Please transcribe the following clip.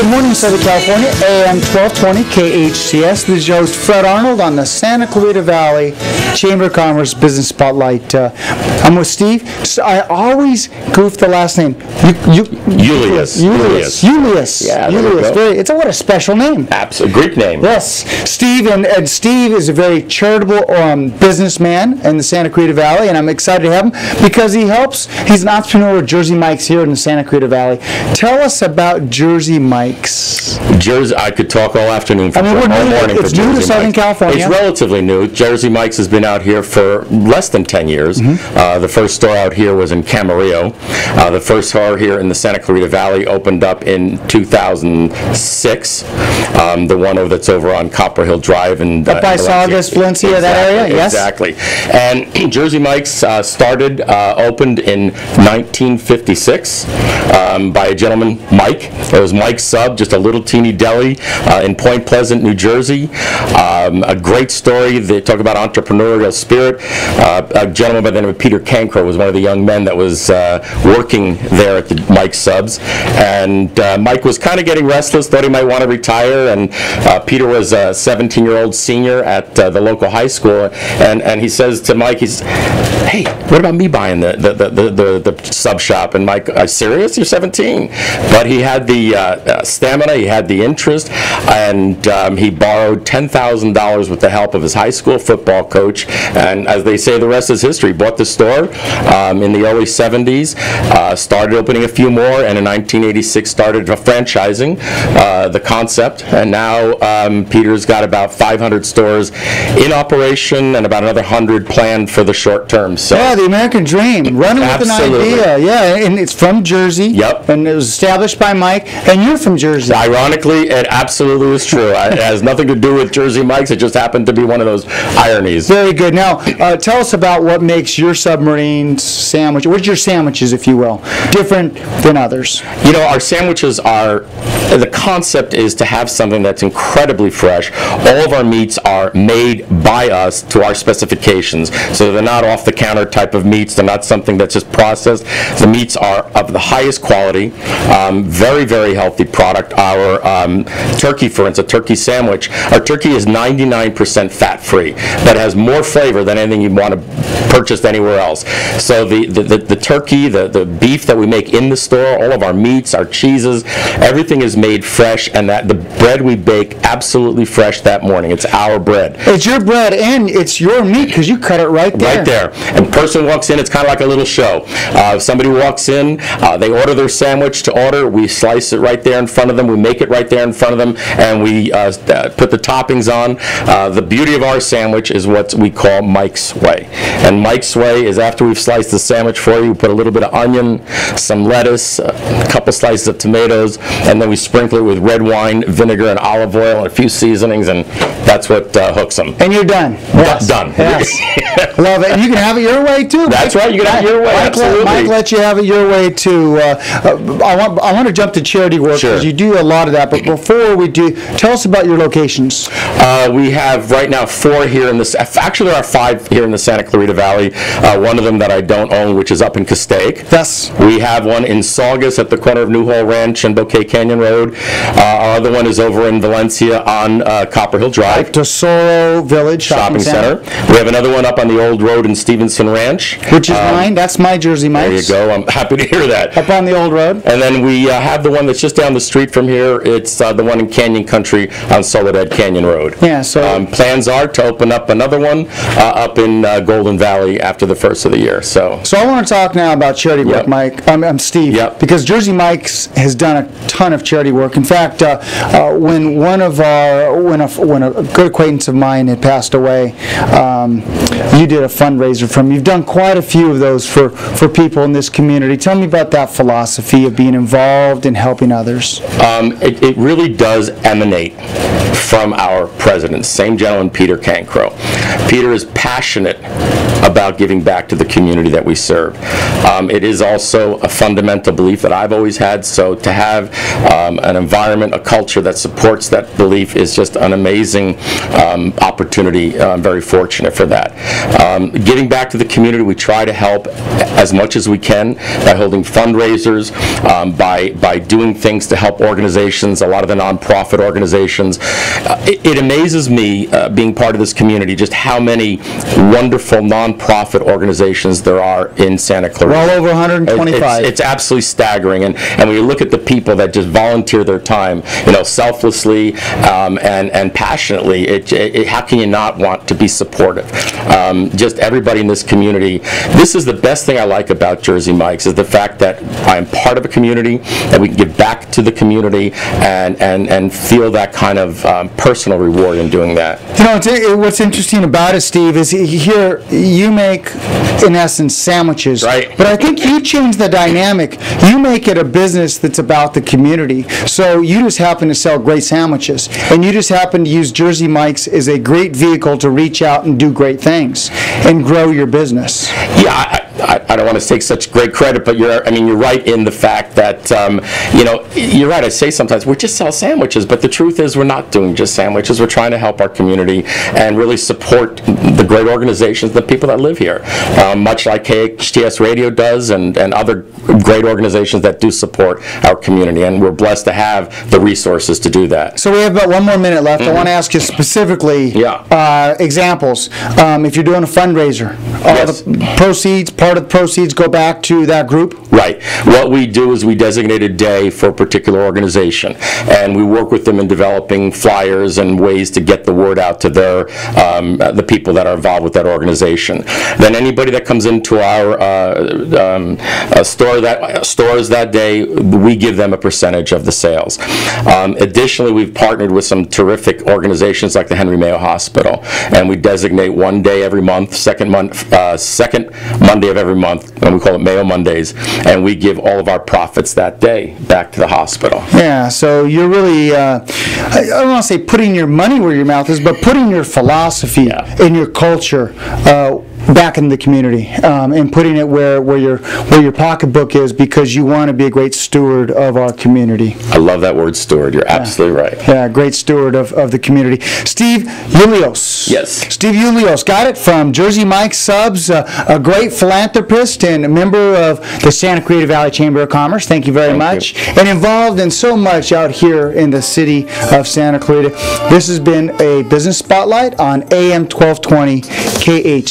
Good morning, Southern California, AM-1220 KHTS. This is your host, Fred Arnold, on the Santa Clarita Valley Chamber of Commerce Business Spotlight. I'm with Steve. So I always goof the last name. Youlios. Yeah, Youlios. What a special name. Absolutely. Greek name. Yes. Steve, and Steve is a very charitable businessman in the Santa Clarita Valley, and I'm excited to have him because he's an entrepreneur with Jersey Mikes here in the Santa Clarita Valley. Tell us about Jersey Mikes. I could talk all afternoon all morning. It's new to Southern California. It's relatively new. Jersey Mikes has been out here for less than 10 years. Mm-hmm. The first store out here was in Camarillo. The first store here in the Santa Clarita Valley opened up in 2006. The one that's over on Copper Hill Drive and up by Saugus, Valencia, that area. Yes, exactly. And Jersey Mikes opened in 1956 by a gentleman, Mike. It was Mike's Sub, just a little teeny deli in Point Pleasant, New Jersey. A great story. They talk about entrepreneurial spirit. A gentleman by the name of Peter Cancro was one of the young men that was working there at the Mike's Subs. And Mike was kind of getting restless, thought he might want to retire. And Peter was a 17-year-old senior at the local high school. And he says to Mike, hey, what about me buying the sub shop? And Mike, are you serious? You're 17. But he had the stamina, he had the interest, and he borrowed $10,000 with the help of his high school football coach. And as they say, the rest is history. Bought the store in the early 70s, started opening a few more, and in 1986 started franchising the concept. And now Peter's got about 500 stores in operation and about another 100 planned for the short term. So yeah, the American dream, running with an idea. Yeah, and it's from Jersey. Yep. And it was established by Mike, and you're from Jersey. Ironically, it absolutely is true. It has nothing to do with Jersey Mikes. It just happened to be one of those ironies. Very good. Now, tell us about what makes your submarine sandwich, what's your sandwiches, if you will, different than others? You know, our sandwiches the concept is to have something that's incredibly fresh. All of our meats are made by us to our specifications. So they're not off-the-counter type of meats. They're not something that's just processed. The meats are of the highest quality, very, very healthy product. Our turkey, for instance, a turkey sandwich, our turkey is 99% fat-free. That has more flavor than anything you want to purchase anywhere else. So the turkey, the beef that we make in the store, all of our meats, our cheeses, everything is made fresh, and that the bread we bake absolutely fresh that morning. It's our bread. It's your bread and it's your meat because you cut it right there. Right there. And person walks in, it's kind of like a little show. If somebody walks in, they order their sandwich to order, we slice it right there in front of them, we make it right there in front of them, and we put the toppings on. The beauty of our sandwich is what we call Mike's Way. And Mike's Way is after we've sliced the sandwich for you, we put a little bit of onion, some lettuce, a couple slices of tomatoes, and then we sprinkle it with red wine, vinegar, and olive oil, and a few seasonings, and that's what hooks them. And you're done. Yes. Done. Yes. Love it. And you can have it your way, too. That's right. You can have it your way. Mike let you have it your way, too. I want to jump to charity work because you do a lot of that. But before we do, tell us about your locations. We have right now 4 here in the. Actually, there are 5 here in the Santa Clarita Valley. One of them that I don't own, which is up in Castaic. Yes. We have one in Saugus at the corner of New Hall Ranch and Bouquet Canyon Road. Our other one is over in Valencia on Copper Hill Drive. Tesoro Village Shopping Center. We have another one up on the old road in Stevenson Ranch. Which is mine. That's my Jersey Mikes. There you go. I'm happy to hear that. Up on the old road. And then we have the one that's just down the street from here. It's the one in Canyon Country on Soledad Canyon Road. Yeah, so plans are to open up another one up in Golden Valley after the first of the year. So I want to talk now about charity work, Mike. I'm Steve. Yep. Because Jersey Mikes has done a ton of charity work. In fact, when a good acquaintance of mine had passed away, you did a fundraiser for him. You've done quite a few of those for people in this community. Tell me about that philosophy of being involved and helping others. It really does emanate from our president, same gentleman, Peter Cancro. Peter is passionate about giving back to the community that we serve. It is also a fundamental belief that I've always had, so to have an environment, a culture that supports that belief is just an amazing opportunity. I'm very fortunate for that. Giving back to the community, we try to help as much as we can by holding fundraisers, by doing things to help organizations, a lot of the nonprofit organizations. It amazes me, being part of this community, just how many wonderful nonprofit organizations there are in Santa Clarita. Well over 125. It's absolutely staggering, and when you look at the people that just volunteer their time, selflessly and passionately, how can you not want to be supportive? Just everybody in this community. This is the best thing I like about Jersey Mikes, is the fact that I'm part of a community, that we can give back to the community and feel that kind of personal reward in doing that. What's interesting about it, Steve, is here you make, in essence, sandwiches. Right. But I think you change the dynamic. You make it a business that's about the community. So you just happen to sell great sandwiches, and you just happen to use Jersey Mikes as a great vehicle to reach out and do great things and grow your business. Yeah, I don't want to take such great credit, but you're right in the fact that, you're right. I say sometimes we just sell sandwiches, but the truth is we're not doing just sandwiches. We're trying to help our community and really support the great organizations, the people that live here, much like KHTS Radio does and other great organizations that do support our community, and we're blessed to have the resources to do that. So we have about 1 more minute left. I want to ask you specifically examples. If you're doing a fundraiser, part of the proceeds go back to that group? Right. What we do is we designate a day for a particular organization, and we work with them in developing flyers and ways to get the word out to the people that are involved with that organization. Then anybody that comes into our stores that day, we give them a percentage of the sales. Additionally, we've partnered with some terrific organizations like the Henry Mayo Hospital, and we designate one day every month, second Monday of every month, and we call it Mayo Mondays, and we give all of our profits that day back to the hospital. Yeah, so you're really, I don't want to say putting your money where your mouth is, but putting your philosophy and your culture back in the community, and putting it where your pocketbook is, because you want to be a great steward of our community. I love that word, steward. You're absolutely right. Yeah, great steward of the community. Steve Youlios. Yes. Steve Youlios, got it, from Jersey Mikes Subs, a great philanthropist and a member of the Santa Clarita Valley Chamber of Commerce. Thank you very much. And involved in so much out here in the city of Santa Clarita. This has been a Business Spotlight on AM 1220 KHTS.